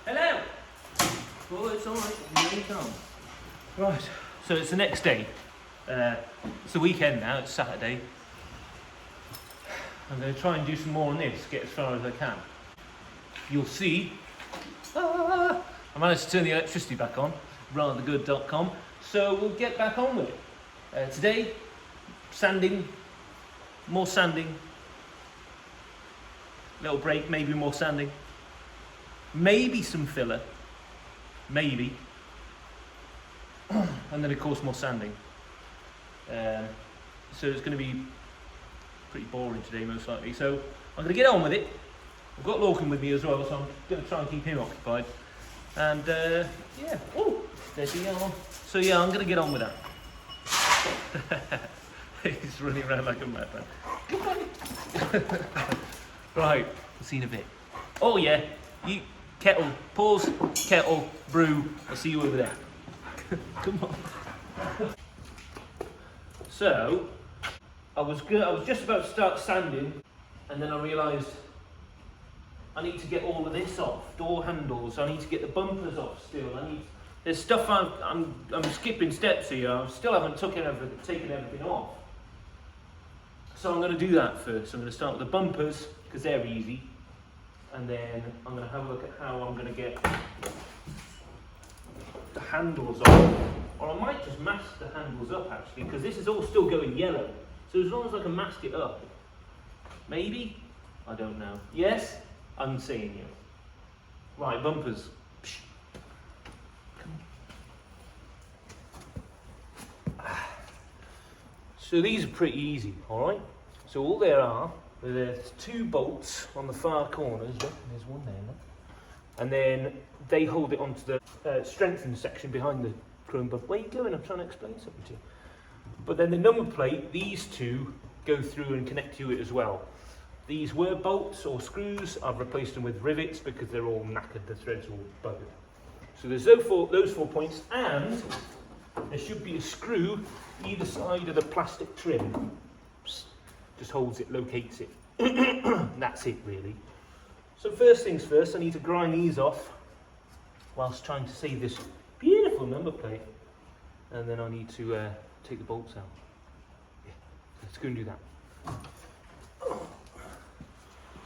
Hello! Oh, it's alright, here you come. Right, so it's the next day. It's the weekend now, it's Saturday. I'm going to try and do some more on this, get as far as I can. You'll see, I managed to turn the electricity back on, rathergood.com, so we'll get back on with it. Today, sanding, more sanding, little break, maybe more sanding, maybe some filler, maybe, and then of course more sanding. So it's going to be pretty boring today most likely, so I'm going to get on with it. I've got Lorcan with me as well, so I'm going to try and keep him occupied. And yeah, oh, steady on. So yeah, I'm going to get on with that. He's running around like a madman. Right, I'll see you in a bit. Oh yeah, you kettle, pause, kettle, brew. I'll see you over there. Come on. So, I was just about to start sanding, and then I realised I need to get all of this off. Door handles. I need to get the bumpers off still. There's stuff I'm skipping steps here. I still haven't taken everything off. So I'm going to do that first. I'm going to start with the bumpers because they're easy, and then I'm going to have a look at how I'm going to get the handles off. Or I might just mask the handles up actually, because this is all still going yellow. So as long as I can mask it up, maybe? I don't know. Yes? I'm seeing you. Right, bumpers. Psh. Come on. So these are pretty easy, alright? So all there are, there's two bolts on the far corners. Look, there's one there, look. And then they hold it onto the strengthened section behind the chrome bump. Where are you going? I'm trying to explain something to you. But then the number plate, these two go through and connect to it as well. These were bolts or screws. I've replaced them with rivets because they're all knackered, the threads all buggered. So there's those 4 points, and there should be a screw either side of the plastic trim. Just holds it, locates it. That's it really. So first things first, I need to grind these off whilst trying to save this beautiful number plate. And then I need to take the bolts out. Yeah, let's go and do that.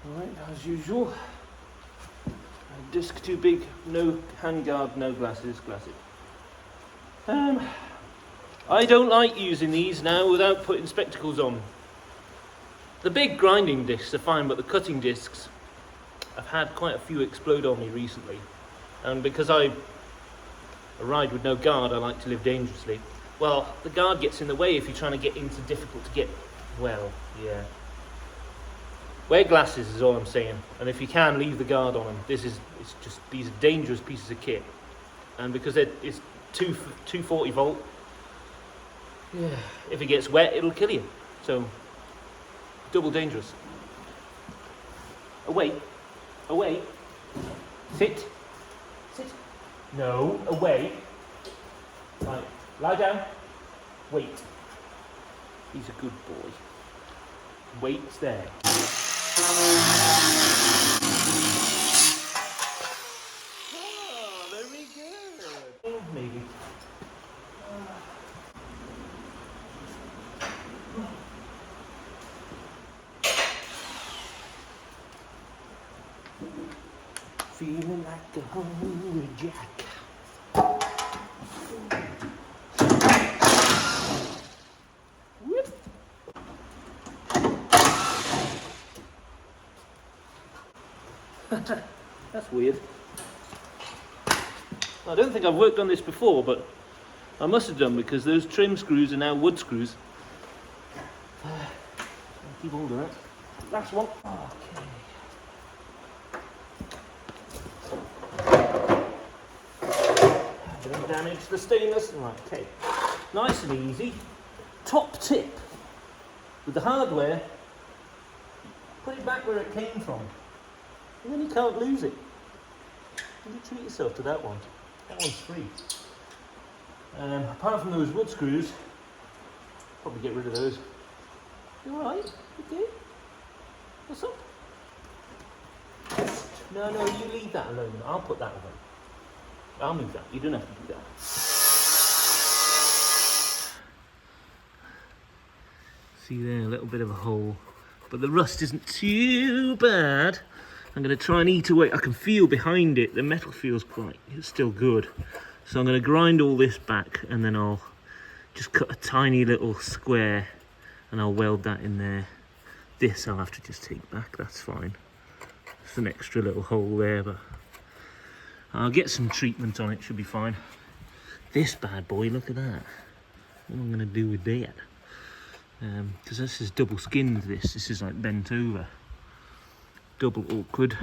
Alright, as usual. A disc too big, no handguard, no glasses. I don't like using these now without putting spectacles on. The big grinding discs are fine, but the cutting discs, I've had quite a few explode on me recently. And because I ride with no guard, I like to live dangerously. Well, the guard gets in the way if you're trying to get into difficult to get, well, yeah. Wear glasses is all I'm saying, and if you can, leave the guard on them. These are dangerous pieces of kit. And because it's 240 volt, yeah, if it gets wet, it'll kill you. So, double dangerous. Away, sit, no, away. Right, lie down, wait. He's a good boy. Wait there. Oh, very good. Oh, maybe. Feeling like a hungry jack. Whoop. That's weird. I don't think I've worked on this before, but I must have done because those trim screws are now wood screws. I'll keep hold of that. Last one. Okay. Don't damage the stainless. Right, okay. Nice and easy. Top tip. With the hardware, put it back where it came from. And then you can't lose it. You treat yourself to that one. That one's free. Apart from those wood screws, probably get rid of those. You alright? Okay? What's up? No, you leave that alone. I'll put that away. I'll move that. You don't have to do that. See there, a little bit of a hole. But the rust isn't too bad. I'm going to try and eat away. I can feel behind it, the metal feels it's still good. So I'm going to grind all this back and then I'll just cut a tiny little square and I'll weld that in there. This I'll have to just take back, that's fine. It's an extra little hole there, but I'll get some treatment on it, should be fine. This bad boy, look at that. What am I going to do with that? Because this is double skinned, this is like bent over. Double awkward.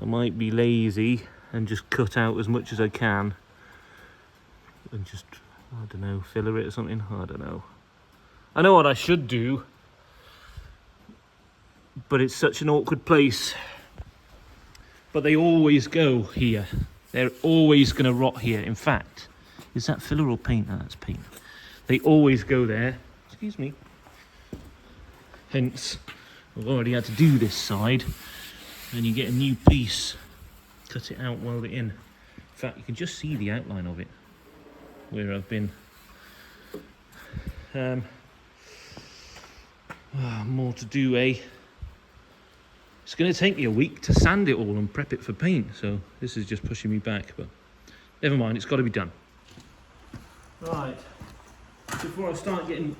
I might be lazy and just cut out as much as I can. And just, I don't know, filler it or something, I don't know. I know what I should do, but it's such an awkward place. But they always go here. They're always going to rot here. In fact, is that filler or paint? No, that's paint. They always go there. Excuse me. Hence, I've already had to do this side. And you get a new piece. Cut it out, weld it in. In fact, you can just see the outline of it. Where I've been. More to do, eh? It's going to take me a week to sand it all and prep it for paint, so this is just pushing me back, but never mind, it's got to be done. Right, before I start getting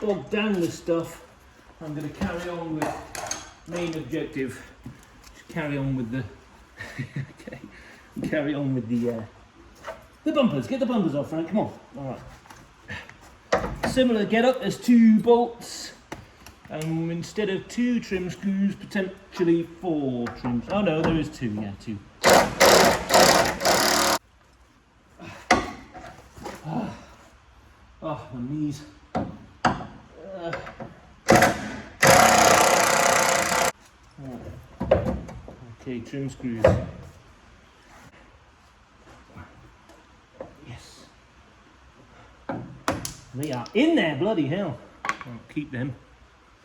bogged down with stuff, I'm going to carry on with main objective. Just carry on with the okay, carry on with the bumpers. Get the bumpers off, Frank. Come on. All right. Similar get up. There's 2 bolts. Instead of 2 trim screws, potentially 4 trims. Oh no, there is 2, yeah, 2. Oh, my knees. Okay, trim screws. Yes. They are in there, bloody hell. I'll keep them.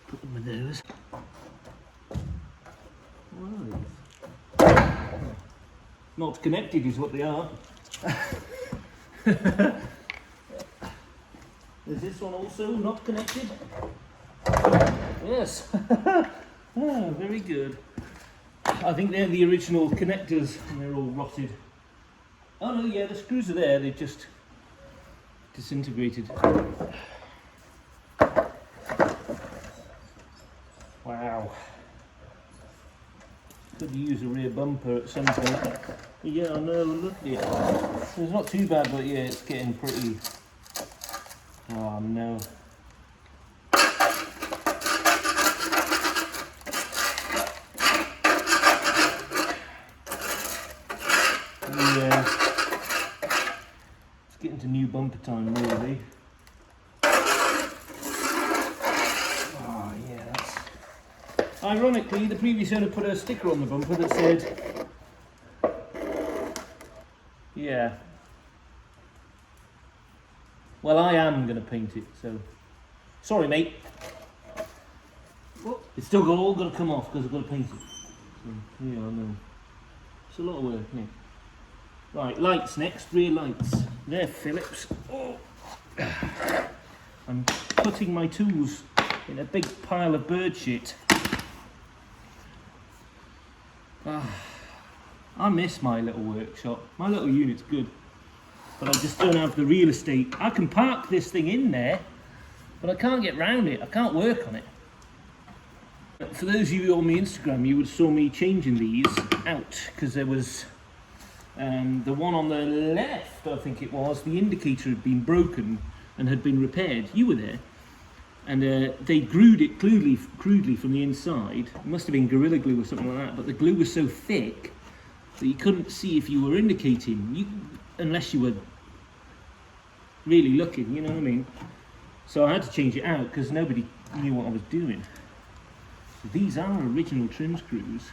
Put them with those. What are these? Not connected is what they are. Is this one also not connected? Yes. Oh, very good. I think they're the original connectors and they're all rotted. Oh no, yeah, the screws are there, they've just disintegrated. Wow. Could use a rear bumper at some point. Yeah, I know, look at it. It's not too bad, but yeah, it's getting pretty... Oh no. Yeah. It's getting to new bumper time, really. Ironically, the previous owner put a sticker on the bumper that said, yeah. Well, I am going to paint it, so... Sorry, mate. What? It's still all got to come off because I've got to paint it. So, yeah, I know. It's a lot of work, isn't it? Right, lights next, rear lights. They're Phillips. Oh. I'm putting my tools in a big pile of bird shit. I miss my little workshop. My little unit's good, but I just don't have the real estate. I can park this thing in there, but I can't get round it. I can't work on it. For those of you on my Instagram, you would have saw me changing these out because there was the one on the left, I think it was, the indicator had been broken and had been repaired. You were there. And they glued it crudely from the inside. It must have been Gorilla Glue or something like that, but the glue was so thick that you couldn't see if you were indicating, unless you were really looking, you know what I mean? So I had to change it out because nobody knew what I was doing. So these are original trim screws.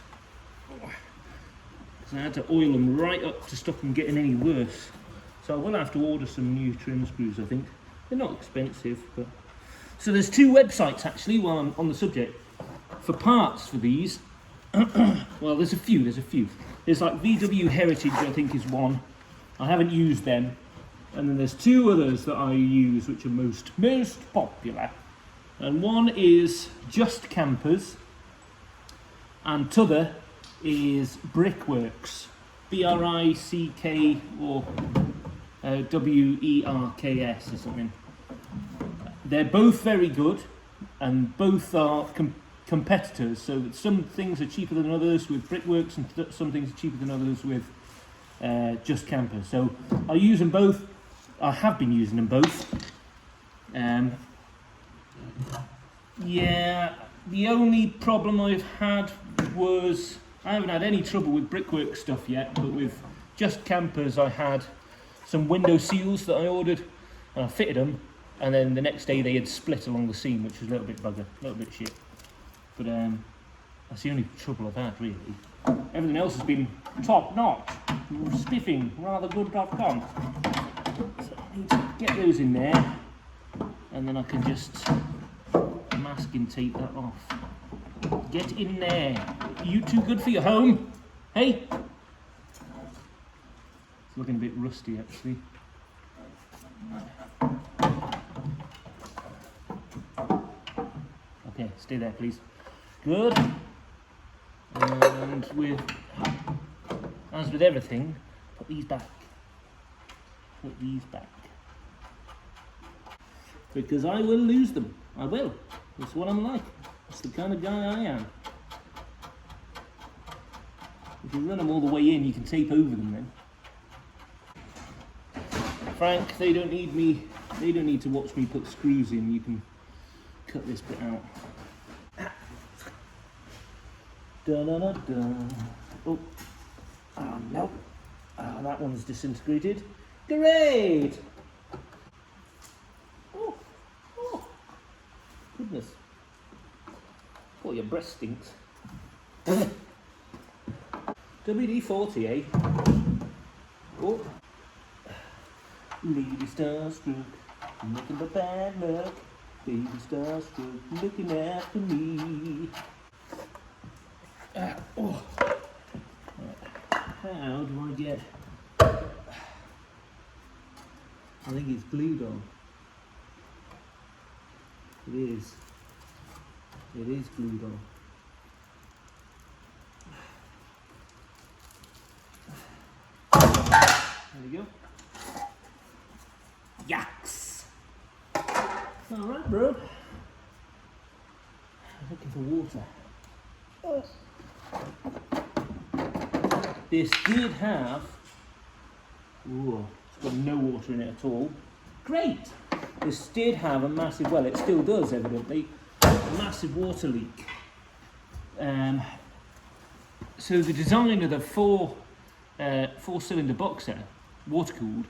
So I had to oil them right up to stop them getting any worse. So I will have to order some new trim screws, I think. They're not expensive, but... So there's two websites actually, while I'm on the subject, for parts for these. Well, there's a few. There's like VW Heritage, I think, is one. I haven't used them. And then there's two others that I use, which are most popular. And one is Just Campers, and t'other is Brickworks. B-R-I-C-K or W-E-R-K-S or something. They're both very good, and both are competitors, so that some things are cheaper than others with Brickworks, and some things are cheaper than others with Just Campers. So I use them both. I have been using them both. Yeah, the only problem I've had was I haven't had any trouble with Brickwork stuff yet, but with Just Campers I had some window seals that I ordered, and I fitted them, and then the next day they had split along the seam, which was a little bit bugger, a little bit shit. But that's the only trouble I've had, really. Everything else has been top notch, spiffing, rathergood.com. So I need to get those in there, and then I can just masking tape that off. Get in there. Are you too good for your home? Hey? It's looking a bit rusty, actually. Okay, stay there, please. Good. And as with everything, put these back. Put these back. Because I will lose them. I will. That's what I'm like. That's the kind of guy I am. If you run them all the way in, you can tape over them then. Frank, they don't need me. They don't need to watch me put screws in. You can cut this bit out. Da da da da. Oh, no. Oh, that one's disintegrated. Great. Oh, goodness. Oh, your breast stinks. WD-40, eh? Oh. Lady Starstruck, nothing but bad luck. Baby Starstruck, looking after me. Oh. How do I get... I think it's glued on. It is. It is glued on. There we go. Yaks! Alright, bro. I'm looking for water. Oh. This did have... Ooh, it's got no water in it at all. Great! This did have a massive, well, it still does evidently, a massive water leak. So the design of the four-cylinder boxer, water-cooled,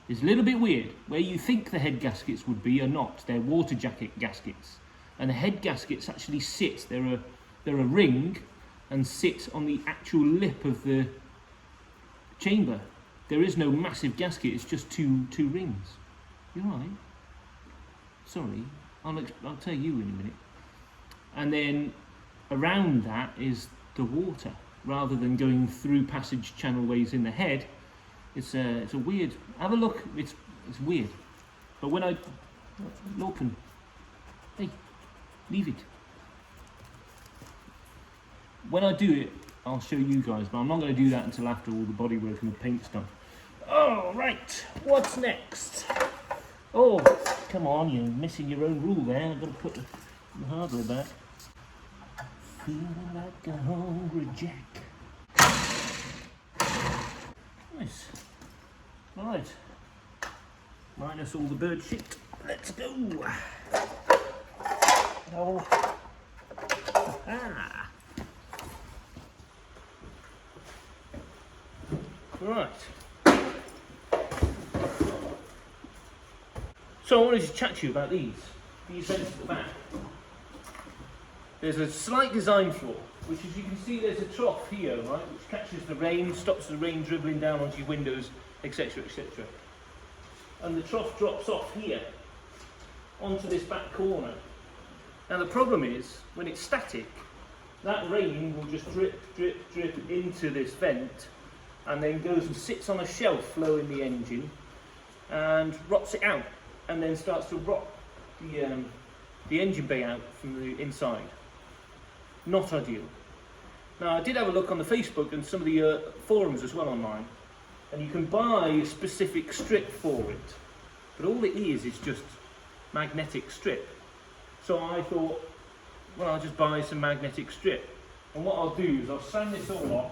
is a little bit weird. Where you think the head gaskets would be are not. They're water jacket gaskets. And the head gaskets actually sit, they're a ring, and sit on the actual lip of the chamber. There is no massive gasket, it's just two rings. You're right. Sorry, I'll tell you in a minute. And then around that is the water. Rather than going through passage channelways in the head, it's a weird. Have a look. It's weird. But when I open, hey, leave it. When I do it, I'll show you guys. But I'm not going to do that until after all the bodywork and the paint's done. Oh right, what's next? Oh, come on, you're missing your own rule there. I've got to put the hardware back. Feeling like a hungry jack. Nice. Right. Minus all the bird shit. Let's go. Oh. Ah. Right. So I wanted to chat to you about these vents at the back. There's a slight design flaw, which as you can see there's a trough here, right, which catches the rain, stops the rain dribbling down onto your windows, etc, etc. And the trough drops off here. onto this back corner. Now the problem is, when it's static, that rain will just drip, drip, drip into this vent, and then goes and sits on a shelf low in the engine, and rots it out, and then starts to rot the engine bay out from the inside. Not ideal. Now I did have a look on the Facebook and some of the forums as well online, and you can buy a specific strip for it, but all it is just magnetic strip. So I thought, well, I'll just buy some magnetic strip, and what I'll do is I'll sand this all off,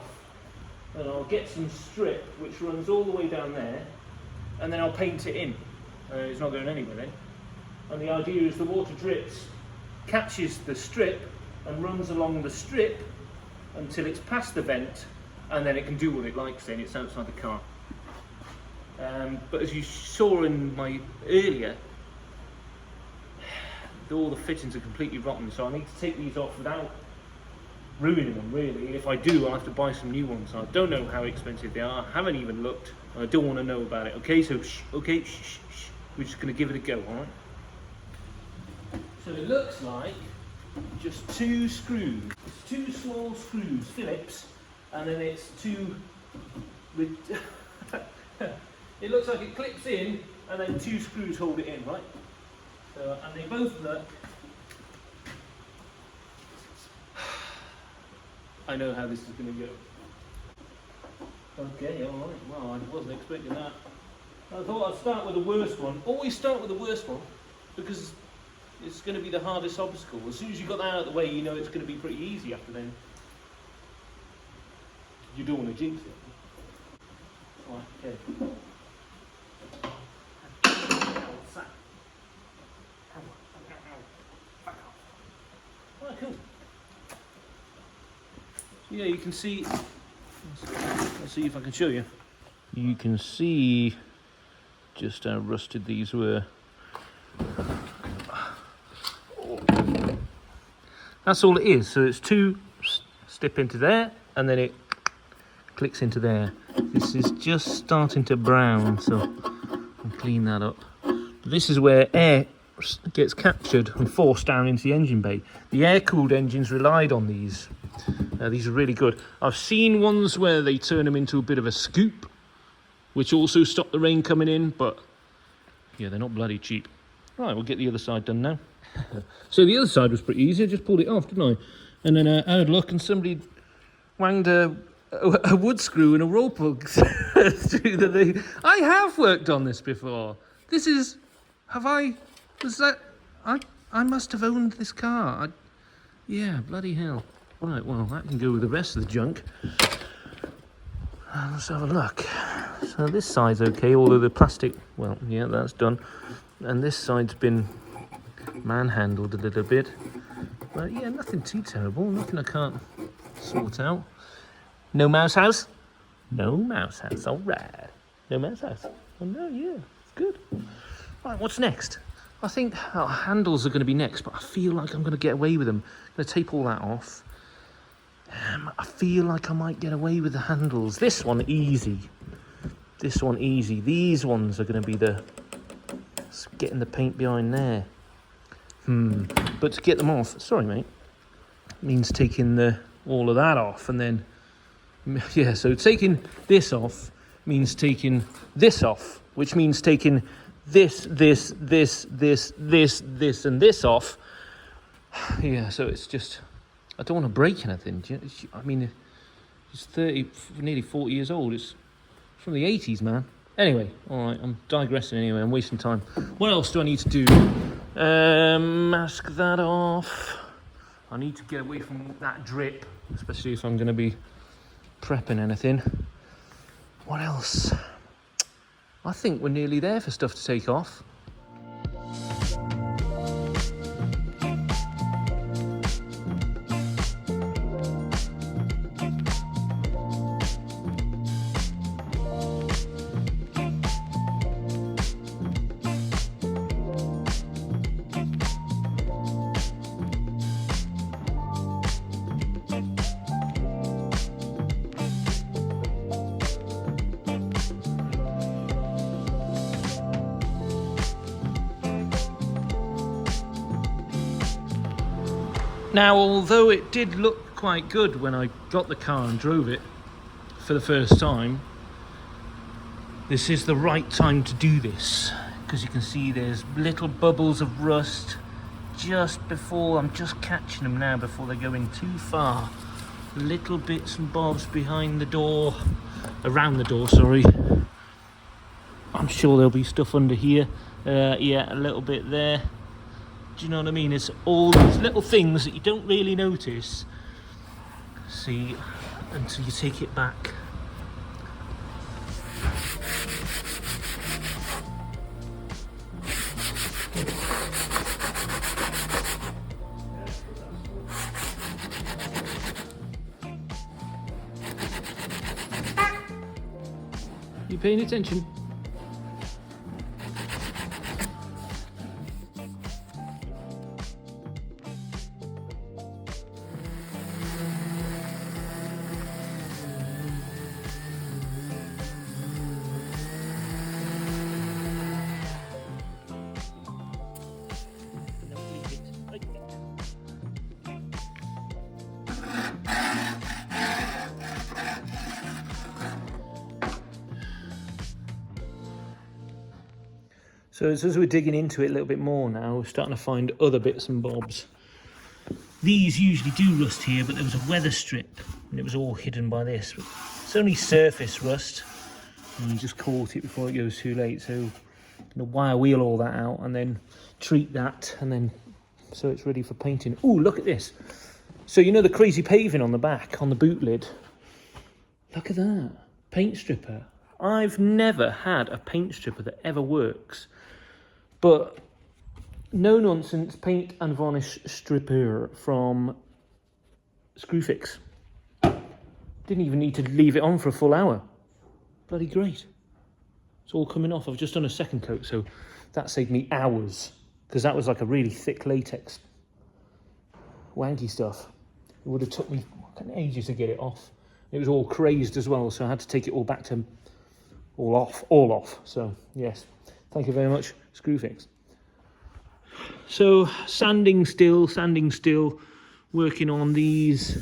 and I'll get some strip which runs all the way down there, and then I'll paint it in. It's not going anywhere then. And the idea is the water drips, catches the strip and runs along the strip until it's past the vent, and then it can do what it likes then, it's outside the car. But as you saw in my earlier, all the fittings are completely rotten, so I need to take these off without ruining them really. If I do, I'll have to buy some new ones. I don't know how expensive they are, I haven't even looked, I don't want to know about it. Okay, so okay, shh. We're just going to give it a go, alright? So it looks like just 2 screws. It's 2 small screws, Phillips, and then it's 2 with it looks like it clips in, and then 2 screws hold it in, right? So, and they both look, I know how this is going to go. Okay, alright, well, I wasn't expecting that. I thought I'd start with the worst one. Always start with the worst one, because it's going to be the hardest obstacle. As soon as you've got that out of the way, you know it's going to be pretty easy after then. You don't want to jinx it. Right, okay. Right, cool. So yeah, you can see, let's see if I can show you. You can see just how rusted these were. That's all it is. So it's 2 step into there, and then it clicks into there. This is just starting to brown, so I'll clean that up. This is where air gets captured and forced down into the engine bay. The air-cooled engines relied on these. These are really good. I've seen ones where they turn them into a bit of a scoop, which also stop the rain coming in, but yeah, they're not bloody cheap. Right, we'll get the other side done now. So the other side was pretty easy. I just pulled it off, didn't I? And then I had a look, and somebody wanged a wood screw and a roll plug through the thing. I have worked on this before. This is, I must have owned this car. Yeah, bloody hell. Right, well, that can go with the rest of the junk. Let's have a look. So this side's okay, although the plastic, well, yeah, that's done. And this side's been manhandled a little bit. But yeah, nothing too terrible, nothing I can't sort out. No mouse house? No mouse house, all right. No mouse house. Oh no, yeah, it's good. Right, what's next? I think handles are going to be next, but I feel like I'm going to get away with them. I'm going to tape all that off. I feel like I might get away with the handles. This one, easy. This one, easy. These ones are going to be getting the paint behind there. But to get them off, sorry mate, means taking all of that off, and then, yeah, so taking this off means taking this off, which means taking this, and this off. Yeah, so it's just, I don't want to break anything. I mean, it's 30, nearly 40 years old. It's from the 80s, man. Anyway, all right, I'm digressing anyway. I'm wasting time. What else do I need to do? Mask that off. I need to get away from that drip, especially if I'm going to be prepping anything. What else? I think we're nearly there for stuff to take off. Now, although it did look quite good when I got the car and drove it for the first time, this is the right time to do this, because you can see there's little bubbles of rust just before, I'm just catching them now before they're going too far. Little bits and bobs behind the door, around the door, sorry. I'm sure there'll be stuff under here. Yeah, a little bit there. Do you know what I mean? It's all these little things that you don't really notice, see, until you take it back. You paying attention? So as we're digging into it a little bit more now, we're starting to find other bits and bobs. These usually do rust here, but there was a weather strip and it was all hidden by this. But it's only surface rust, and you just caught it before it goes too late. So I'm gonna wire wheel all that out and then treat that, and then so it's ready for painting. Oh, look at this. So you know the crazy paving on the back, on the boot lid? Look at that, paint stripper. I've never had a paint stripper that ever works. But no nonsense paint and varnish stripper from Screwfix. Didn't even need to leave it on for a full hour. Bloody great. It's all coming off. I've just done a second coat, so that saved me hours, because that was like a really thick latex wanky stuff. It would have took me ages to get it off. It was all crazed as well, so I had to take it all back to all off. So yes, thank you very much, Screwfix. So sanding still, working on these,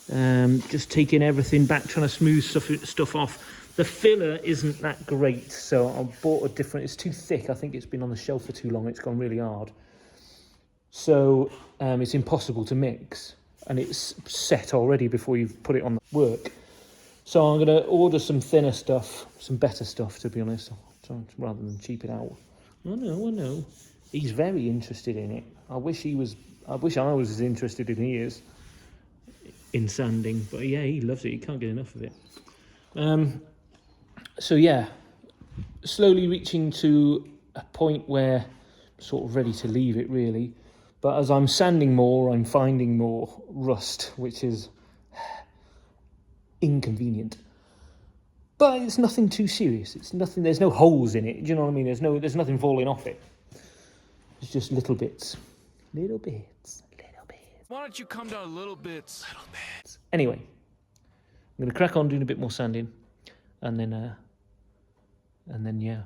just taking everything back, trying to smooth stuff off. The filler isn't that great, so I bought a different, it's too thick. I think it's been on the shelf for too long, it's gone really hard. So it's impossible to mix, and it's set already before you've put it on the work. So I'm going to order some thinner stuff, some better stuff, to be honest, rather than cheap it out. I know. He's very interested in it. I wish I was as interested as he is in sanding. But yeah, he loves it. He can't get enough of it. So yeah, slowly reaching to a point where I'm sort of ready to leave it, really. But as I'm sanding more, I'm finding more rust, which is inconvenient. But it's nothing too serious. It's nothing. There's no holes in it. Do you know what I mean? There's nothing falling off it. It's just little bits. Little bits. Why don't you come down little bits? Anyway, I'm going to crack on doing a bit more sanding, and then yeah.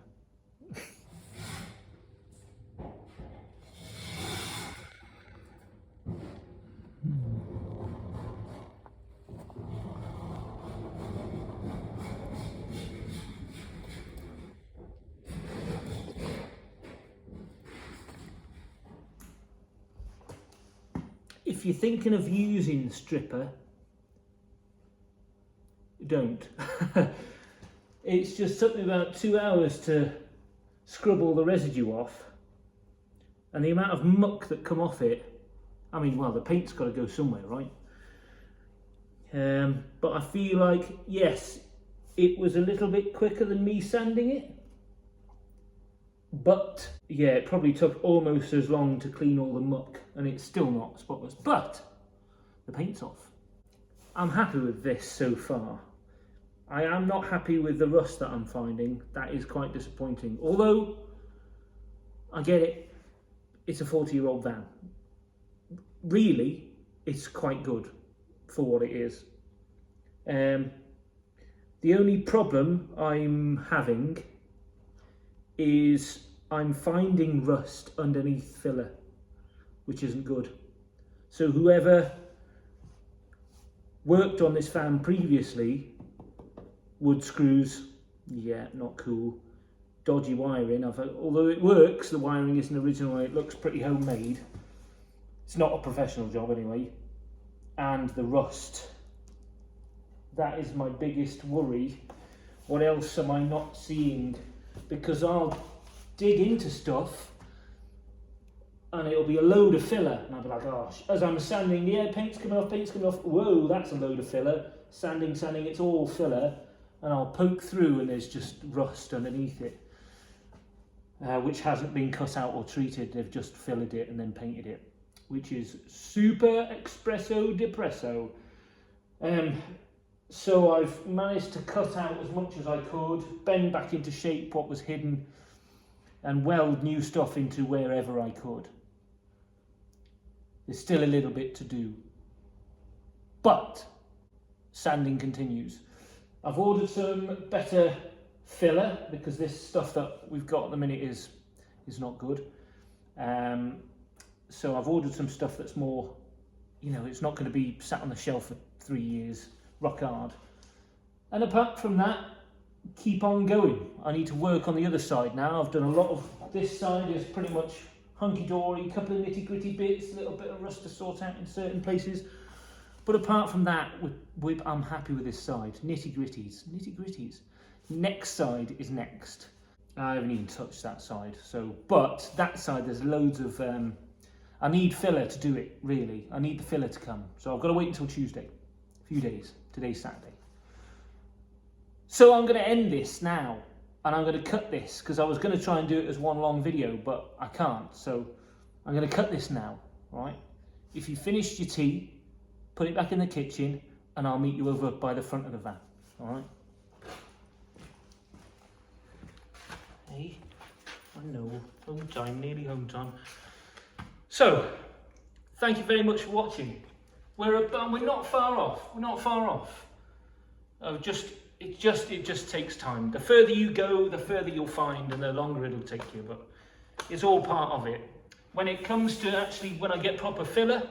If you're thinking of using stripper, don't. It's just took me about 2 hours to scrub all the residue off, and the amount of muck that come off it, I mean, well, the paint's got to go somewhere, right? But I feel like, yes, it was a little bit quicker than me sanding it, but yeah, it probably took almost as long to clean all the muck, and it's still not spotless, but the paint's off. I'm happy with this so far. I am not happy with the rust that I'm finding. That is quite disappointing. Although, I get it, it's a 40-year-old van. Really, it's quite good for what it is. The only problem I'm having is I'm finding rust underneath filler, which isn't good. So whoever worked on this fan previously, wood screws, yeah, not cool. Dodgy wiring. Although it works, the wiring isn't original and it looks pretty homemade. It's not a professional job anyway. And the rust. That is my biggest worry. What else am I not seeing? Because I'll dig into stuff and it'll be a load of filler. And I'll be like, oh, as I'm sanding, yeah, paint's coming off. Whoa, that's a load of filler. Sanding, it's all filler. And I'll poke through and there's just rust underneath it. Which hasn't been cut out or treated. They've just fillered it and then painted it. Which is super espresso depresso. So I've managed to cut out as much as I could, bend back into shape what was hidden, and weld new stuff into wherever I could. There's still a little bit to do. But sanding continues. I've ordered some better filler because this stuff that we've got at the minute is not good. So I've ordered some stuff that's more, you know, it's not going to be sat on the shelf for 3 years, rock hard. And apart from that, keep on going. I need to work on the other side now. I've done a lot of, this side is pretty much hunky-dory, couple of nitty-gritty bits, a little bit of rust to sort out in certain places. But apart from that, I'm happy with this side. Nitty-gritties. Next side is next. I haven't even touched that side. So, but that side, there's loads of, I need filler to do it, really. I need the filler to come. So I've got to wait until Tuesday. A few days. Today's Saturday. So I'm going to end this now. And I'm going to cut this, because I was going to try and do it as one long video, but I can't. So I'm going to cut this now, right? If you finished your tea, put it back in the kitchen, and I'll meet you over by the front of the van, all right? Hey, I know, home time, nearly home time. So, thank you very much for watching. We're not far off. It just takes time. The further you go, the further you'll find, and the longer it'll take you. But it's all part of it. When it comes to actually, when I get proper filler,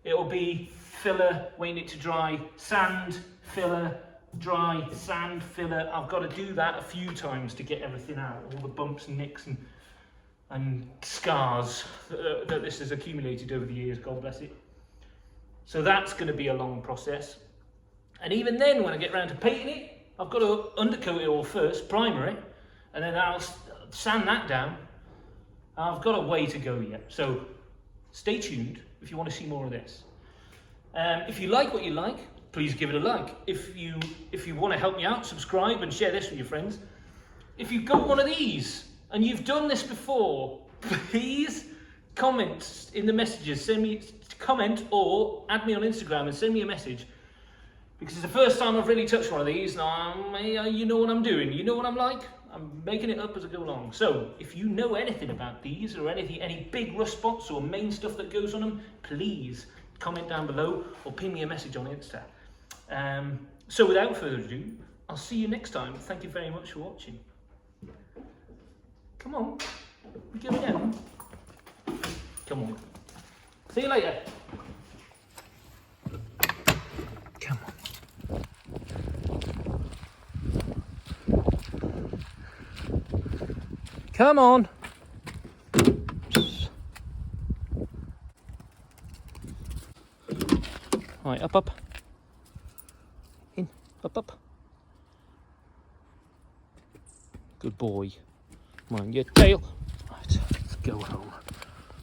it'll be filler, waiting it to dry, sand, filler, dry, sand, filler. I've got to do that a few times to get everything out, all the bumps and nicks and scars that this has accumulated over the years, God bless it. So that's going to be a long process. And even then, when I get around to painting it, I've got to undercoat it all first, primer it, and then I'll sand that down. I've got a way to go yet. So stay tuned if you want to see more of this. If you like what you like, please give it a like. If you want to help me out, subscribe and share this with your friends. If you've got one of these and you've done this before, please comment in the messages. Send me a comment or add me on Instagram and send me a message. Because it's the first time I've really touched one of these. Now, you know what I'm doing. You know what I'm like. I'm making it up as I go along. So, if you know anything about these or any big rust spots or main stuff that goes on them, please comment down below or ping me a message on Insta. So, without further ado, I'll see you next time. Thank you very much for watching. Come on. We go again. Come on. See you later. Come on. Come on. Right, up. In, up. Good boy. Mind your tail. Right, let's go home.